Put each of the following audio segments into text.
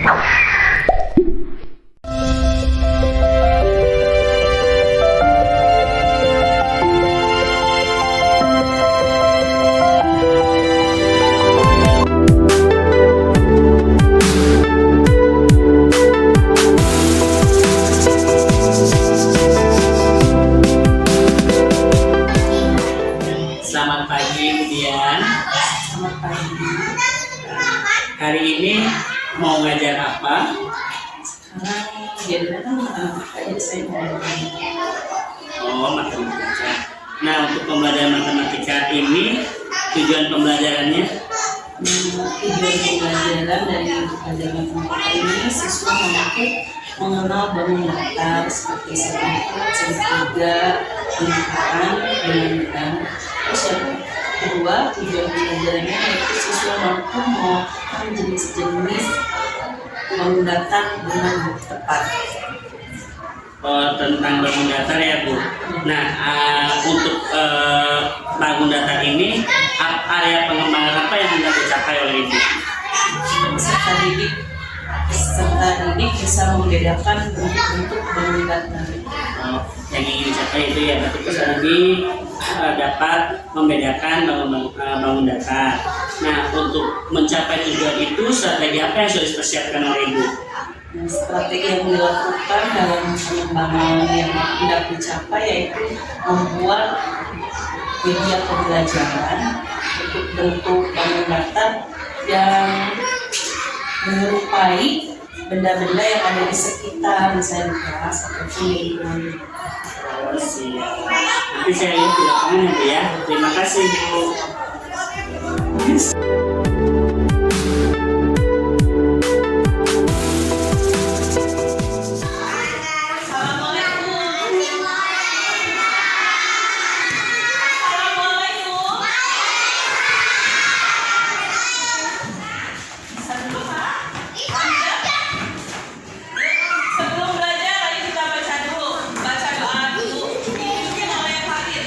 Selamat pagi, Budian. Selamat pagi. Hari ini mau ngajar apa? Sekarang jadi saya mau Oh, matematika. Nah, untuk pembelajaran matematika ini tujuan pembelajarannya tujuan pembelajaran dari pelajaran matematika ini siswa mampu mengenal bangun datar seperti segitiga, segitiga, lingkaran, dan terus yang kedua tujuan pembelajarannya yaitu siswa mampu mengenal jenis-jenis bangun datar dengan tepat. tentang bangun datar ya, Bu. Nah, untuk bangun datar ini area pengembangan apa yang hendak dicapai oleh Ibu? Peserta didik bisa membedakan bentuk-bentuk bangun datar. Yang ingin dicapai itu ya, berarti peserta didik dapat membedakan bangun datar. Nah, untuk mencapai tujuan itu strategi apa yang sudah dipersiapkan oleh Ibu? Strategi yang dilakukan dalam pengembangan yang hendak dicapai yaitu membuat media pembelajaran untuk bentuk bangun datar yang menyerupai benda-benda yang ada di sekitar, misalnya di kelas ataupun di lingkungan. Siap. Nanti saya lihat di lapangan ya, Bu ya. Terima kasih, Bu. Sebelum belajar, ayo kita baca dulu. Baca doa dulu. Dipimpin oleh yang hadir.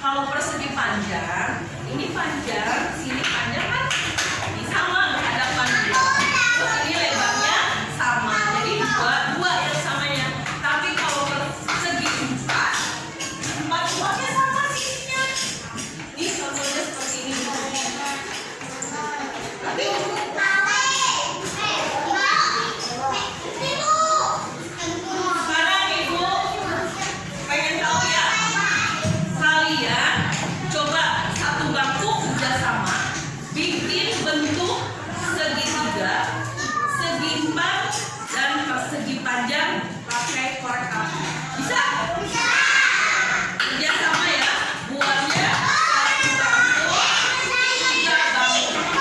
kalau persegi panjang, ini panjang, sini panjang kan, ini sama hadapan dua. Terus ini lebarnya sama, jadi dua yang samanya. Tapi kalau persegi empat empatnya sama sisinya. Ini contohnya seperti ini. Tapi sekarang ibu pengen tahu ya, kalian coba satu bangku kerjasama bikin bentuk segitiga, segi empat, dan persegi panjang pakai korek api. Bisa? Kerjasama ya, buatnya satu bangku, tiga bangku.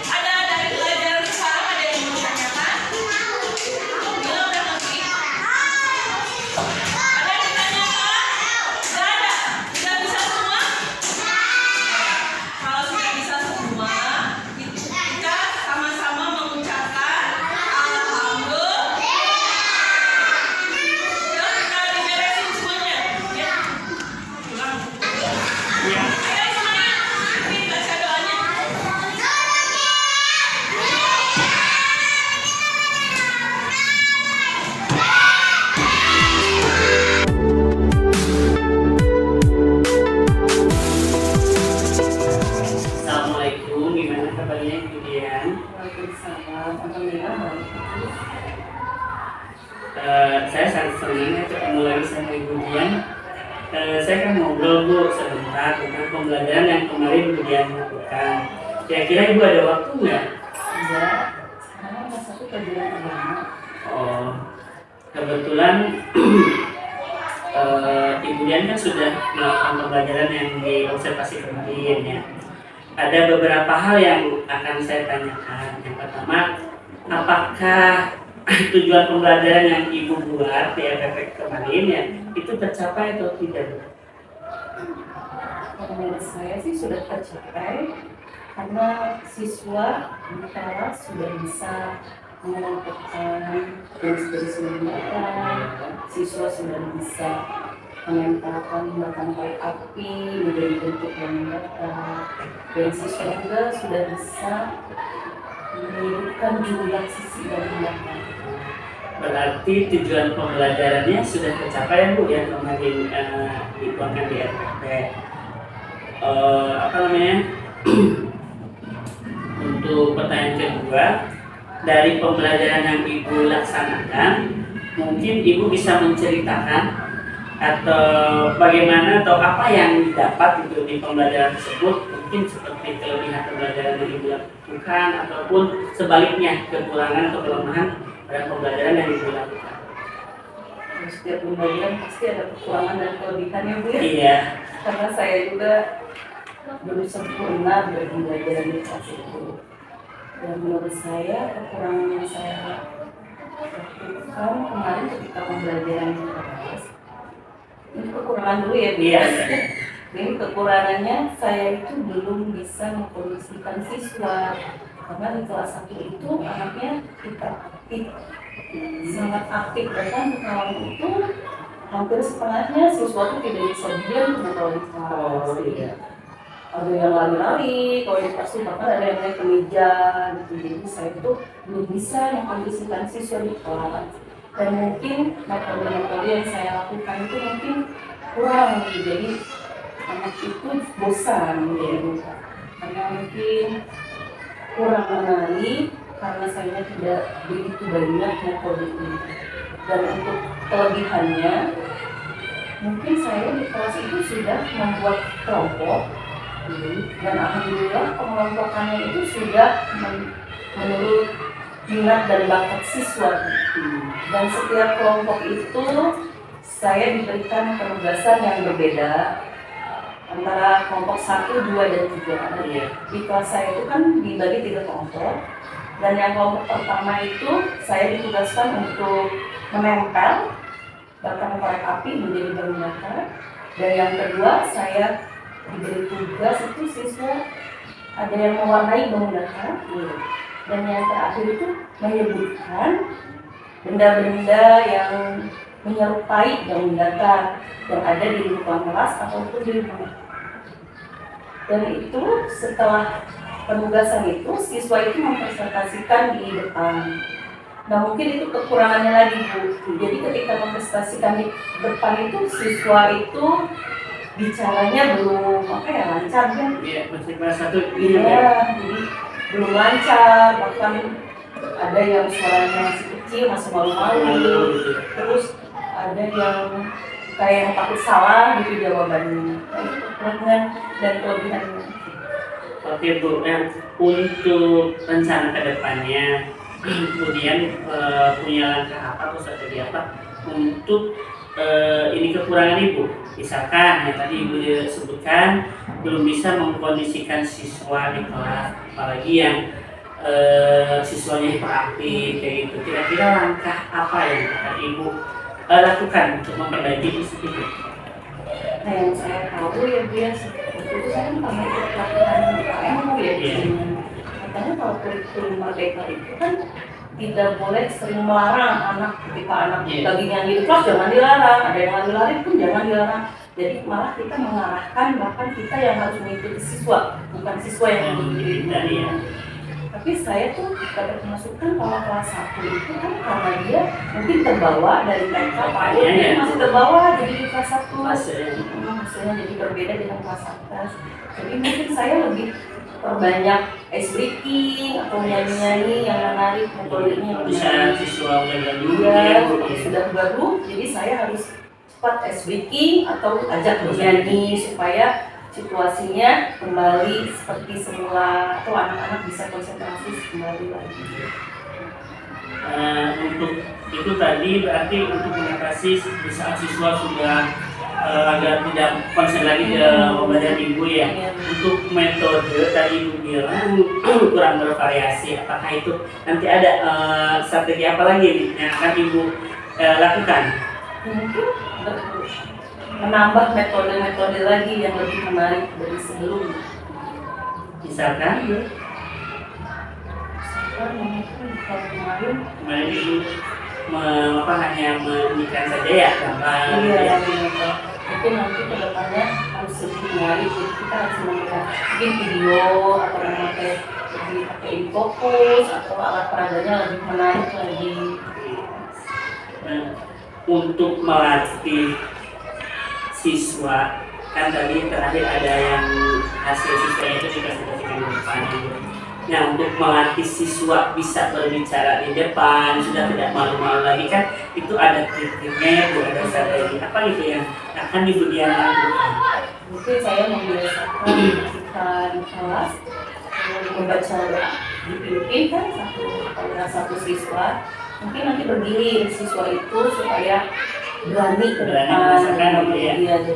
Ada dari pelajaran sekarang ada yang mau ditanyakan? Bila udah ngerti? Ada yang ditanyakan? Gak ada? Sudah bisa semua? Kalau sudah bisa semua, kita sama-sama mengucapkan Alhamdulillah. Yuk kita diberesin semuanya. Ya. Pulang. Ya. Ayo semuanya, ini baca doanya. Assalamualaikum, gimana kabarnya kemudian? Waalaikumsalam. Alhamdulillah baik. Saya sangat senang ya ketemu lagi sama Ibu Dian. Saya kan ngobrol Bu sebentar tentang pembelajaran yang kemarin Bu Dian lakukan. Kira-kira Ibu ada waktu nggak? Ada. Sekarang kelas 1 pelajaran agama. Oh, kebetulan Ibu Dian kan sudah melakukan pembelajaran yang di observasi kemarin ya. Ada beberapa hal yang akan saya tanyakan. Yang pertama, apakah tujuan pembelajaran yang Ibu buat di FFP kemarin ya itu tercapai atau tidak? Kalau menurut saya sih sudah tercapai karena siswa antara sudah bisa mengelompokkan jenis-jenis menggunakan, siswa sudah bisa menempelkan batang korek api menjadi bentuk yang datar, dan siswa juga sudah bisa menyebutkan jumlah sisi dari belakang. Berarti tujuan pembelajarannya sudah tercapai ya Bu yang kemarin dituangkan di FFP. Apa namanya? Untuk pertanyaan kedua, dari pembelajaran yang Ibu laksanakan, mungkin Ibu bisa menceritakan atau bagaimana atau apa yang didapat gitu di pembelajaran tersebut, mungkin seperti kelebihan pembelajaran yang Ibu lakukan ataupun sebaliknya kekurangan atau kelemahan pada pembelajaran yang Ibu lakukan. Setiap pembelajaran pasti ada kekurangan dan kelebihannya Bu ya. Iya. Karena saya juga belum sempurna belajar di kelas itu. Dan menurut saya kekurangan yang saya lakukan kemarin ketika pembelajaran di kelas, ini kekurangan dulu ya Bu. Iya. Ini kekurangannya saya itu belum bisa mengkondisikan siswa karena di kelas 1 itu anaknya aktif, sangat aktif, bahkan kalau itu hampir setengahnya siswa itu tidak bisa diam kalau di kelas. Oh iya. Ada yang lari-lari, kalau di kelas itu bahkan ada yang naik ke meja gitu. Jadi saya itu belum bisa mengkondisikan siswa di kelas. Dan mungkin metode-metode yang saya lakukan itu mungkin kurang, jadi anak itu bosan menjadi bosan karena mungkin kurang menarik karena saya tidak begitu banyak metode ini. Dan untuk kelebihannya, mungkin saya di kelas itu sudah membuat kelompok dan alhamdulillah pengelompokannya itu sudah menurut minat dan bakat siswa. Dan setiap kelompok itu saya diberikan penugasan yang berbeda antara kelompok 1, 2, dan 3. Iya. Di kelas saya itu kan dibagi 3 kelompok, dan yang kelompok pertama itu saya ditugaskan untuk menempel batang korek api menjadi bangun datar, dan yang kedua saya diberi tugas itu siswa ada yang mewarnai bangun datar, dan yang terakhir itu menyebutkan benda-benda yang menyerupai bangun datar yang ada di lingkungan kelas ataupun di rumah. Dan itu setelah penugasan itu siswa itu mempresentasikan di depan. Nah mungkin itu kekurangannya lagi Bu. Jadi ketika mempresentasikan di depan itu siswa itu bicaranya belum lancar kan? Iya, masih kelas 1 Iya, jadi belum lancar, bahkan ada yang suaranya masih kecil, masih malu-malu. Terus ada yang kayak yang takut salah gitu jawabannya. Nah, itu kekurangan dan kelebihannya. Oke Bu, nah untuk rencana ke depannya kemudian punya langkah apa atau strategi apa untuk ini kekurangan Ibu? Misalkan yang tadi Ibu sebutkan belum bisa mengkondisikan siswa di kelas, apalagi yang siswanya hiperaktif kayak gitu. Kira-kira langkah apa yang akan Ibu lakukan untuk memperbaiki itu? Nah yang saya tahu ya Bu ya, itu saya kan pernah ikut pelatihan KMU ya. Katanya kalau kurikulum Merdeka itu kan tidak boleh sering melarang anak, ketika anak lagi nyanyi di kelas jangan dilarang, ada yang lari-lari pun jangan dilarang. Jadi malah kita mengarahkan, bahkan kita yang harus mengikuti siswa, bukan siswa yang mengikuti kita. Tapi saya tuh dapat masukan kalau kelas 1 itu kan karena dia mungkin terbawa dari TK, dia masih terbawa jadi di kelas 1 hasilnya jadi berbeda dengan kelas atas. Jadi mungkin saya lebih perbanyak ice breaking atau nyanyi-nyanyi yang menarik, metodenya bisa siswa udah baru sudah baru, jadi saya harus cepat ice breaking atau ajak bernyanyi supaya situasinya kembali seperti semula atau anak-anak bisa konsentrasi kembali lagi. Untuk itu tadi berarti untuk mengatasi di saat siswa sudah agar tidak konsen lagi ke pembelajaran Ibu ya. Untuk metode tadi Ibu bilang kurang bervariasi, apakah itu nanti ada strategi apa lagi yang akan Ibu lakukan? Mungkin menambah metode-metode lagi yang lebih menarik dari sebelumnya. Misalkan kemarin Ibu hanya menyanyikan saja ya gambar. Iya, mungkin nanti ke depannya harus lebih menarik, jadi kita harus memberikan mungkin video atau pakai fokus atau alat peraganya lebih menarik lagi. Untuk melatih siswa, kan tadi terakhir ada yang hasil siswanya itu dipresentasikan di depan. Nah, untuk melatih siswa bisa berbicara di depan, sudah tidak malu-malu lagi kan, itu ada triknya, ada strategi apa gitu yang akan Ibu Dian lakukan? Mungkin saya membiasakan ketika di kelas membaca doa, dipimpin kan satu siswa, mungkin nanti berdiri siswa itu supaya berani ke depan, jadi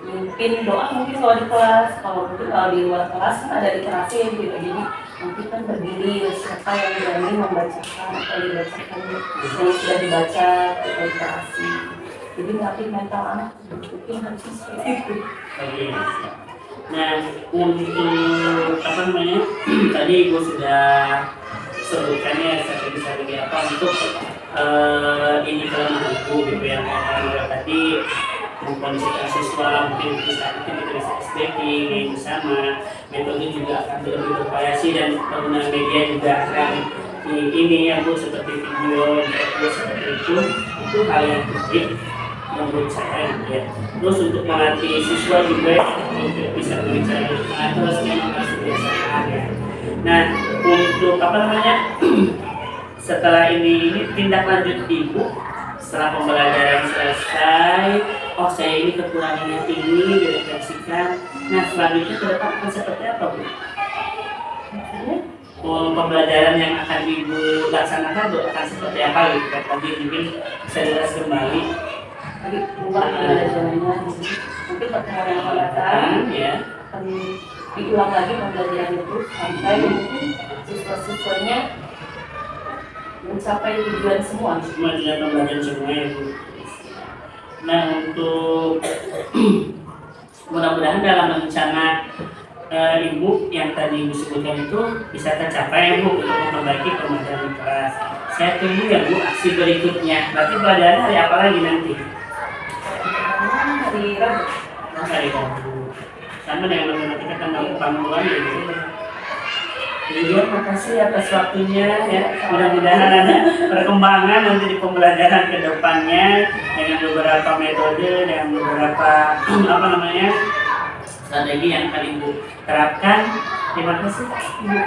mimpin doa mungkin kalau di kelas, kalau di luar kelas kan ada literasi gitu, jadi nanti kan berdiri siapa yang berani membacakan atau dibacakan yang sudah dibaca atau literasi, jadi melatih mental anak mungkin harus seperti itu. Nah untuk tadi Ibu sudah sebutkannya strategi apa untuk ini kelemahan Ibu gitu ya, tadi mengkondisikan siswa, mungkin bisa SDP bersama, metode juga akan lebih bervariasi dan penggunaan media juga akan ini ya Bu, seperti video, seperti itu hal yang penting menurut saya gitu ya. Terus untuk melatih siswa juga untuk bisa berbicara terus memang harus kebiasaan ya. Nah untuk setelah ini tindak lanjut Ibu setelah pembelajaran selesai, oh saya ini kekurangannya ini direfleksikan. Nah selanjutnya ke depan akan seperti apa Bu? Pembelajaran yang akan Ibu laksanakan akan seperti apa gitu? Tadi mungkin bisa jelas kembali. lagi ulang pembelajarannya. Mungkin pertemuan yang akan datang Ya. akan diulang lagi pembelajaran itu sampai mungkin siswa-siswanya mencapai tujuan semua. Semua tidak pembelajaran semua ya Bu. Nah untuk mudah-mudahan dalam rencana Ibu yang tadi Ibu sebutkan itu bisa tercapai Bu untuk memperbaiki pembelajaran kelas. Saya tunggu ya Bu aksi berikutnya. Berarti pelajaran hari apa lagi nanti? Hari Rabu. Hari Rabu. Sama dengan matematika tentang panggungan ya Bu. Juga makasih atas waktunya ya. Mudah-mudahan ada perkembangan nanti di pembelajaran ke depannya dengan beberapa metode dan beberapa strategi yang akan Ibu terapkan. Terima kasih Ibu.